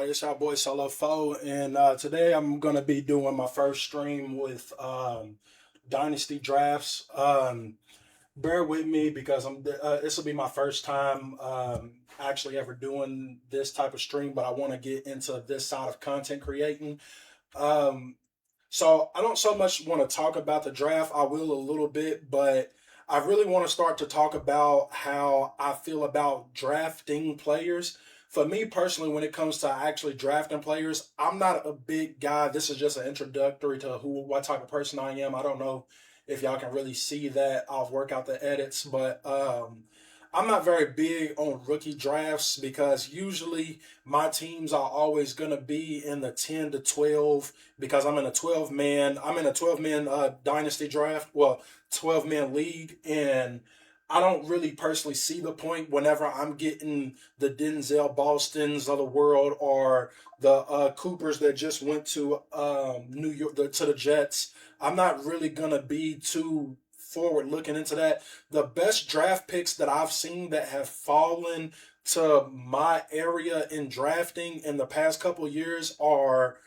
everybody. It's our boy Solo Foe, and today I'm gonna be doing my first stream with Dynasty drafts. Bear with me because this will be my first time actually ever doing this type of stream, but I want to get into this side of content creating. Um, so I don't so much want to talk about the draft. I will a little bit, but I really want to start to talk about how I feel about drafting players. For me personally, when it comes to actually drafting players, I'm not a big guy. This is just an introductory to what type of person I am. I don't know if y'all can really see that. I'll work out the edits, but I'm not very big on rookie drafts because usually my teams are always going to be in the 10 to 12 because I'm in a 12 man dynasty draft, well, 12 man league, and I don't really personally see the point whenever I'm getting the Denzel Bostons of the world or the Coopers that just went to New York to the Jets. I'm not really gonna be too forward looking into that. The best draft picks that I've seen that have fallen to my area in drafting in the past couple of years are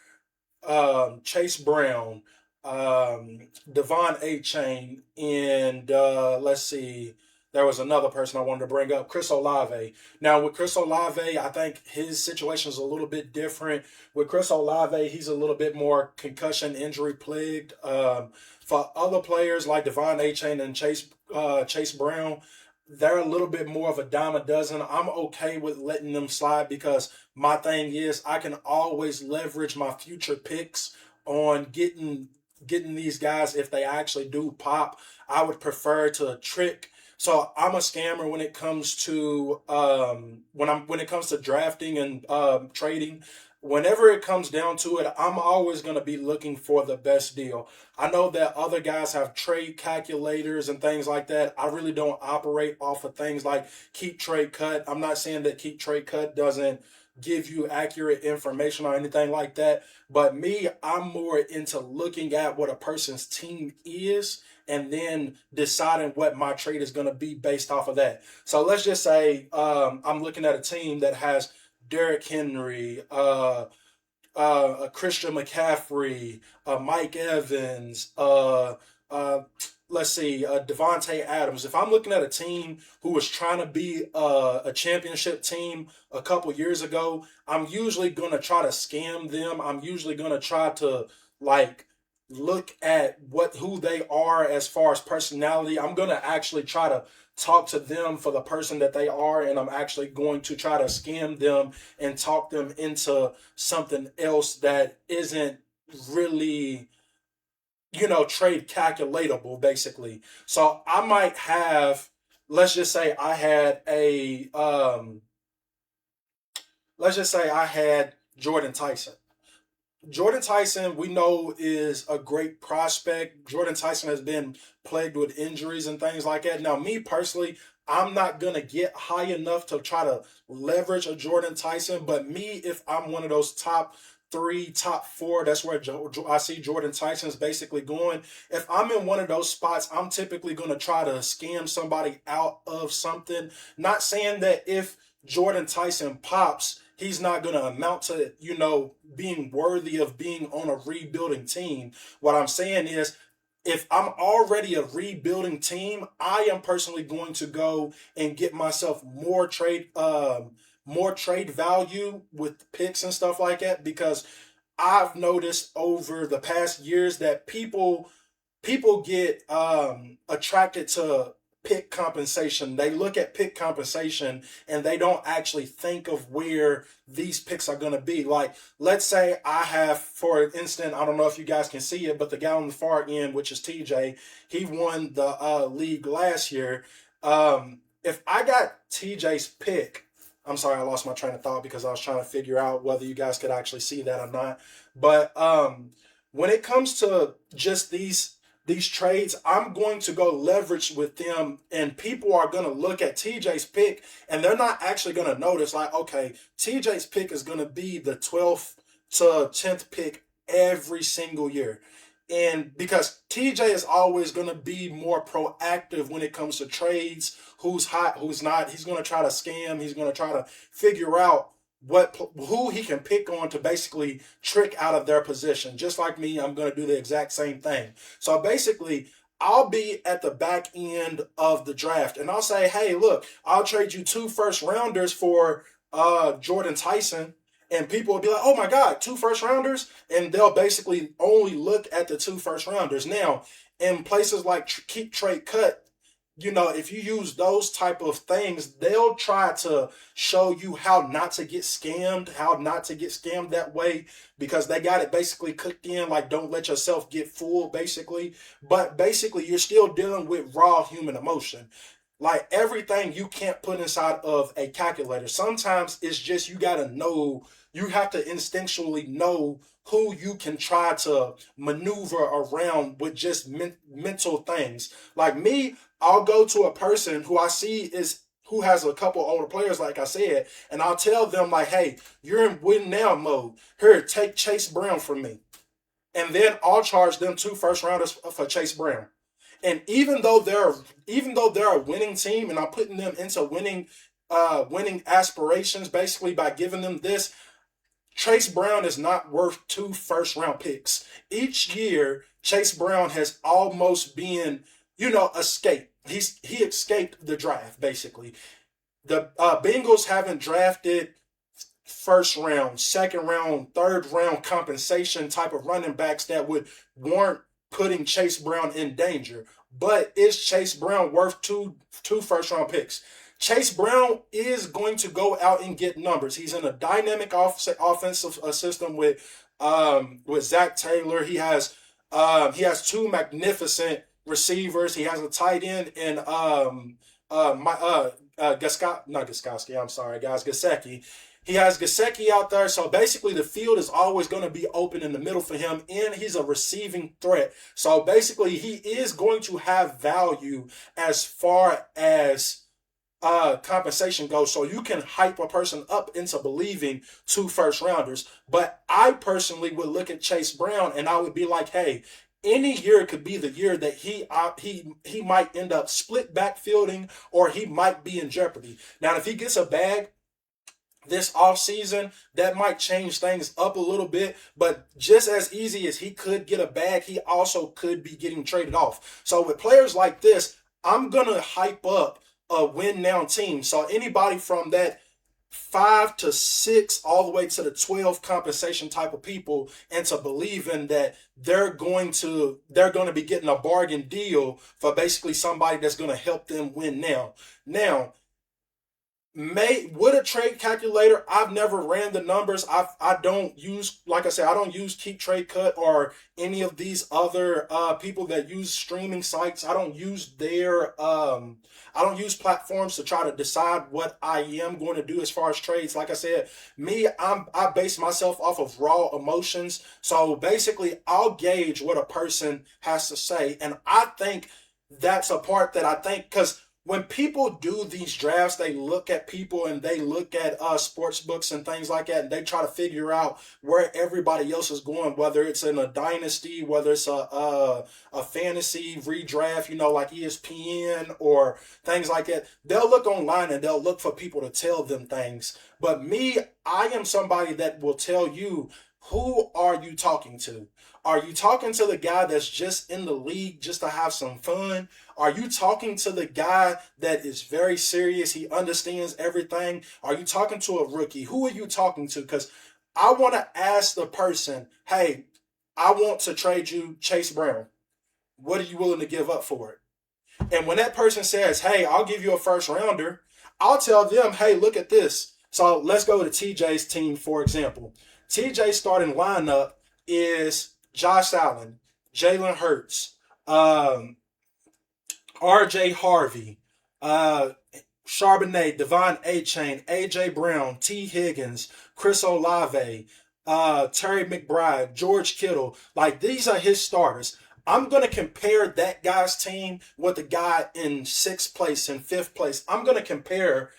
Chase Brown, Devon A. Chain, and let's see, there was another person I wanted to bring up, Chris Olave. Now, with Chris Olave, I think his situation is a little bit different. With Chris Olave, he's a little bit more concussion injury plagued. For other players like Devon A. Chain and Chase Brown, they're a little bit more of a dime a dozen. I'm okay with letting them slide because my thing is I can always leverage my future picks on getting these guys if they actually do pop. I would prefer to trick. So I'm a scammer when it comes to when it comes to drafting and trading. Whenever it comes down to it, I'm always going to be looking for the best deal. I know that other guys have trade calculators and things like that. I really don't operate off of things like keep trade cut. I'm not saying that keep trade cut doesn't give you accurate information or anything like that. But me, I'm more into looking at what a person's team is and then deciding what my trade is going to be based off of that. So let's just say I'm looking at a team that has Derrick Henry, Christian McCaffrey, Mike Evans, let's see, Devontae Adams. If I'm looking at a team who was trying to be a championship team a couple years ago, I'm usually going to try to scam them. I'm usually going to try to like look at who they are as far as personality. I'm going to actually try to talk to them for the person that they are, and I'm actually going to try to scam them and talk them into something else that isn't really, trade calculatable, basically. So I might have, let's just say I had let's just say I had Jordan Tyson. Jordan Tyson, we know, is a great prospect. Jordan Tyson has been plagued with injuries and things like that. Now, me personally, I'm not going to get high enough to try to leverage a Jordan Tyson. But me, if I'm one of those top three, top four, that's where I see Jordan Tyson's basically going. If I'm in one of those spots, I'm typically going to try to scam somebody out of something. Not saying that if Jordan Tyson pops, he's not going to amount to, being worthy of being on a rebuilding team. What I'm saying is, if I'm already a rebuilding team, I am personally going to go and get myself more trade value with picks and stuff like that because I've noticed over the past years that people get attracted to pick compensation. They look at pick compensation and they don't actually think of where these picks are going to be. Like, let's say I have, for instance, I don't know if you guys can see it, but the guy on the far end, which is TJ, he won the league last year. If I got TJ's pick, I'm sorry, I lost my train of thought because I was trying to figure out whether you guys could actually see that or not. But when it comes to just these trades, I'm going to go leverage with them, and people are going to look at TJ's pick, and they're not actually going to notice, like, okay, TJ's pick is going to be the 12th to 10th pick every single year. And because TJ is always going to be more proactive when it comes to trades, who's hot, who's not, he's going to try to scam, he's going to try to figure out who he can pick on to basically trick out of their position. Just like me, I'm going to do the exact same thing. So basically, I'll be at the back end of the draft and I'll say, hey, look, I'll trade you 2 first rounders for Jordan Tyson. And people will be like, oh my God, 2 first rounders? And they'll basically only look at the 2 first rounders. Now, in places like Keep Trade Cut, if you use those type of things, they'll try to show you how not to get scammed, that way, because they got it basically cooked in, like don't let yourself get fooled, basically. But basically, you're still dealing with raw human emotion. Like everything you can't put inside of a calculator. Sometimes it's just you have to instinctually know who you can try to maneuver around with just mental things. Like me, I'll go to a person who I see who has a couple older players, like I said, and I'll tell them like, hey, you're in win now mode. Here, take Chase Brown from me. And then I'll charge them 2 first rounders for Chase Brown. And even though they're a winning team and I'm putting them into winning aspirations basically by giving them this, Chase Brown is not worth 2 first round picks. Each year, Chase Brown has almost been, escaped. He escaped the draft, basically. The Bengals haven't drafted first round, second round, third round compensation type of running backs that would warrant putting Chase Brown in danger. But is Chase Brown worth two first round picks? Chase Brown is going to go out and get numbers. He's in a dynamic offensive system with Zach Taylor. He has 2 magnificent receivers. He has a tight end in Gasecki. I'm sorry, guys, Gasecki. He has Gasecki out there, so basically the field is always going to be open in the middle for him, and he's a receiving threat. So basically, he is going to have value as far as compensation goes. So you can hype a person up into believing 2 first rounders. But I personally would look at Chase Brown and I would be like, hey, any year could be the year that he might end up split backfielding or he might be in jeopardy. Now, if he gets a bag this offseason, that might change things up a little bit, but just as easy as he could get a bag, he also could be getting traded off. So with players like this, I'm going to hype up a win now team. So anybody from that 5 to 6 all the way to the 12 compensation type of people into believing that they're going to be getting a bargain deal for basically somebody that's going to help them win now. Now, with a trade calculator, I've never ran the numbers. I don't use, like I said, I don't use Keep Trade Cut or any of these other people that use streaming sites. I don't use platforms to try to decide what I am going to do as far as trades. Like I said, I base myself off of raw emotions. So basically, I'll gauge what a person has to say, and I think that's a part that I think, because when people do these drafts, they look at people and they look at sports books and things like that, and they try to figure out where everybody else is going, whether it's in a dynasty, whether it's a fantasy redraft, like ESPN or things like that. They'll look online and they'll look for people to tell them things. But me, I am somebody that will tell you, who are you talking to? Are you talking to the guy that's just in the league just to have some fun? Are you talking to the guy that is very serious? He understands everything. Are you talking to a rookie? Who are you talking to? Because I want to ask the person, hey, I want to trade you Chase Brown. What are you willing to give up for it? And when that person says, hey, I'll give you a first rounder, I'll tell them, hey, look at this. So let's go to TJ's team, for example. TJ's starting lineup is Josh Allen, Jalen Hurts, RJ Harvey, Charbonnet, Devon A-Chain, AJ Brown, T. Higgins, Chris Olave, Terry McBride, George Kittle. Like, these are his starters. I'm going to compare that guy's team with the guy in 6th place and 5th place. I'm going to compare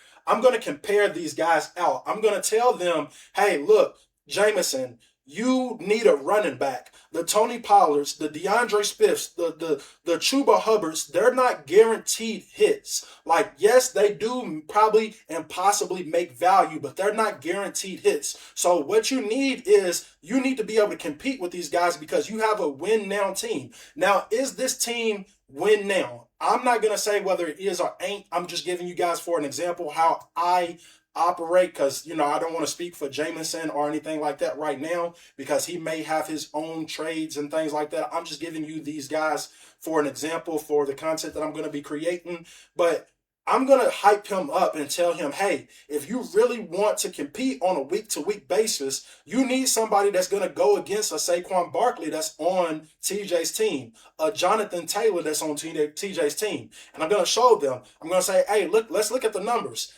these guys out. I'm going to tell them, hey, look, Jameson, You need a running back. The Tony Pollards, the DeAndre Smiths, the Chuba Hubbards, they're not guaranteed hits. Like, yes, they do probably and possibly make value, but they're not guaranteed hits. So what you need is you need to be able to compete with these guys because you have a win now team. Now, is this team win now? I'm not going to say whether it is or ain't. I'm just giving you guys for an example how I operate because, I don't want to speak for Jameson or anything like that right now because he may have his own trades and things like that. I'm just giving you these guys for an example for the content that I'm going to be creating. But I'm going to hype him up and tell him, hey, if you really want to compete on a week-to-week basis, you need somebody that's going to go against a Saquon Barkley that's on TJ's team, a Jonathan Taylor that's on TJ's team. And I'm going to show them. I'm going to say, hey, look, let's look at the numbers.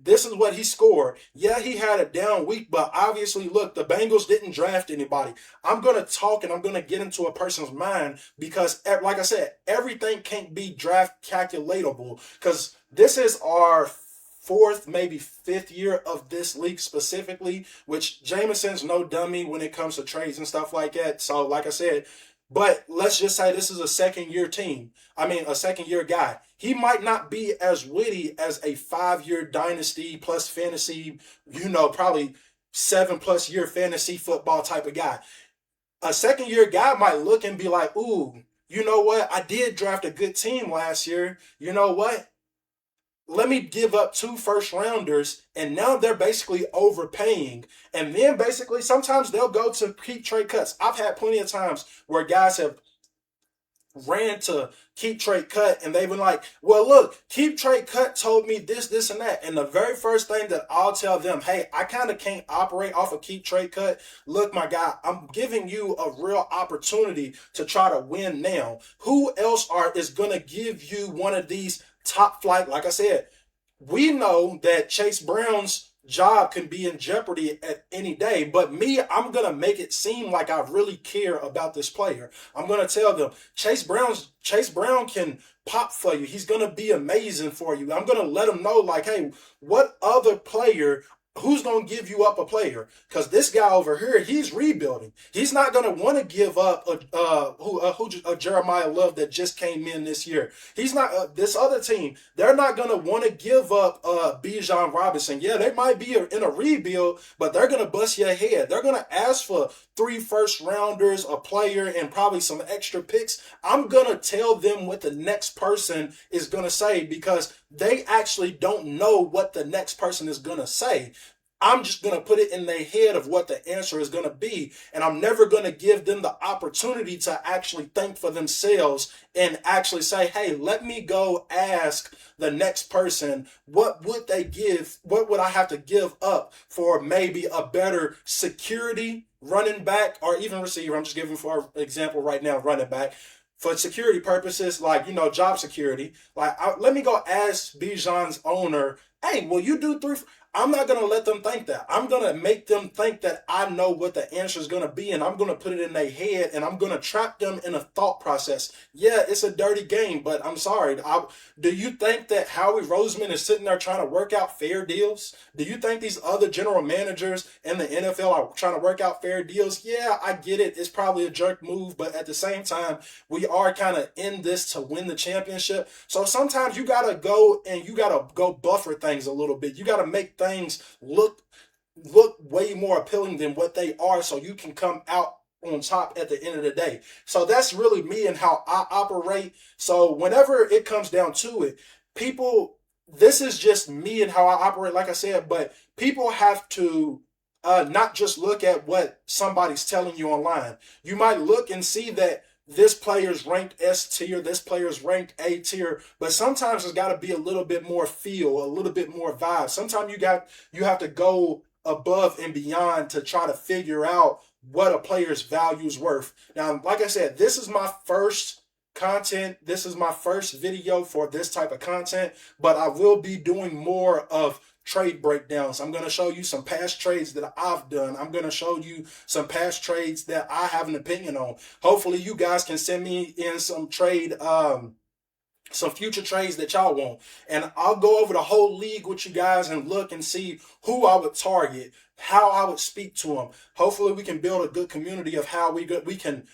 This is what he scored. Yeah, he had a down week, but obviously, look, the Bengals didn't draft anybody. I'm going to talk and I'm going to get into a person's mind because, like I said, everything can't be draft calculatable because this is our fourth, maybe fifth year of this league specifically, which Jameson's no dummy when it comes to trades and stuff like that. So, like I said, but let's just say this is a second-year team. A second-year guy. He might not be as witty as a 5-year dynasty plus fantasy, probably 7+ year fantasy football type of guy. A second-year guy might look and be like, ooh, you know what? I did draft a good team last year. You know what? Let me give up 2 first-rounders, and now they're basically overpaying. And then basically sometimes they'll go to keep trade cuts. I've had plenty of times where guys have ran to keep trade cut and they've been like, well, look, keep trade cut told me this and that. And the very first thing that I'll tell them, hey, I kind of can't operate off of keep trade cut. Look, my guy, I'm giving you a real opportunity to try to win now. Who else is going to give you one of these top flight? Like I said, we know that Chase Brown's job can be in jeopardy at any day, but I'm going to make it seem like I really care about this player. I'm going to tell them Chase Brown can pop for you. He's going to be amazing for you. I'm going to let them know like, hey, what other player who's going to give you up a player? Because this guy over here, he's rebuilding. He's not going to want to give up a Jeremiah Love that just came in this year. He's not this other team. They're not going to want to give up Bijan Robinson. Yeah, they might be in a rebuild, but they're going to bust your head. They're going to ask for 3 first-rounders, a player, and probably some extra picks. I'm going to tell them what the next person is going to say because they actually don't know what the next person is going to say. I'm just going to put it in their head of what the answer is going to be. And I'm never going to give them the opportunity to actually think for themselves and actually say, hey, let me go ask the next person, what would they give? What would I have to give up for maybe a better security running back or even receiver? I'm just giving for example right now, running back. For security purposes, like, job security, like, let me go ask Bijan's owner, hey, will you do 3? I'm not going to let them think that. I'm going to make them think that I know what the answer is going to be, and I'm going to put it in their head, and I'm going to trap them in a thought process. Yeah, it's a dirty game, but I'm sorry. Do you think that Howie Roseman is sitting there trying to work out fair deals? Do you think these other general managers in the NFL are trying to work out fair deals? Yeah, I get it. It's probably a jerk move, but at the same time, we are kind of in this to win the championship. So sometimes you got to go buffer things a little bit. You got to make things look way more appealing than what they are so you can come out on top at the end of the day. So that's really me and how I operate. So whenever it comes down to it, this is just me and how I operate, like I said, but people have to not just look at what somebody's telling you online. You might look and see that this player's ranked S tier, this player's ranked A tier, but sometimes there's got to be a little bit more feel, a little bit more vibe. Sometimes you have to go above and beyond to try to figure out what a player's value is worth. Now, like I said, this is my first content. This is my first video for this type of content, but I will be doing more of trade breakdowns. I'm going to show you some past trades that I've done. I'm going to show you some past trades that I have an opinion on. Hopefully you guys can send me in some trade some future trades that y'all want. And I'll go over the whole league with you guys and look and see who I would target, how I would speak to them. Hopefully we can build a good community of how we can,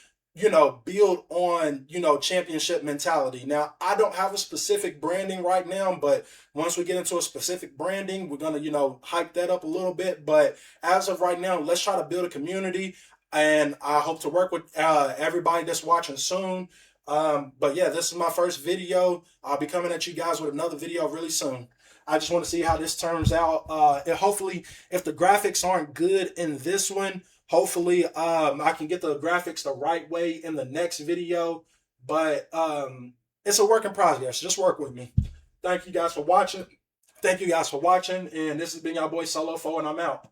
build on, championship mentality. Now, I don't have a specific branding right now, but once we get into a specific branding, we're going to, hype that up a little bit. But as of right now, let's try to build a community. And I hope to work with everybody that's watching soon. But yeah, this is my first video. I'll be coming at you guys with another video really soon. I just want to see how this turns out. And hopefully, if the graphics aren't good in this one, hopefully I can get the graphics the right way in the next video. But it's a work in progress. Just work with me. Thank you guys for watching. And this has been your boy Solo4, and I'm out.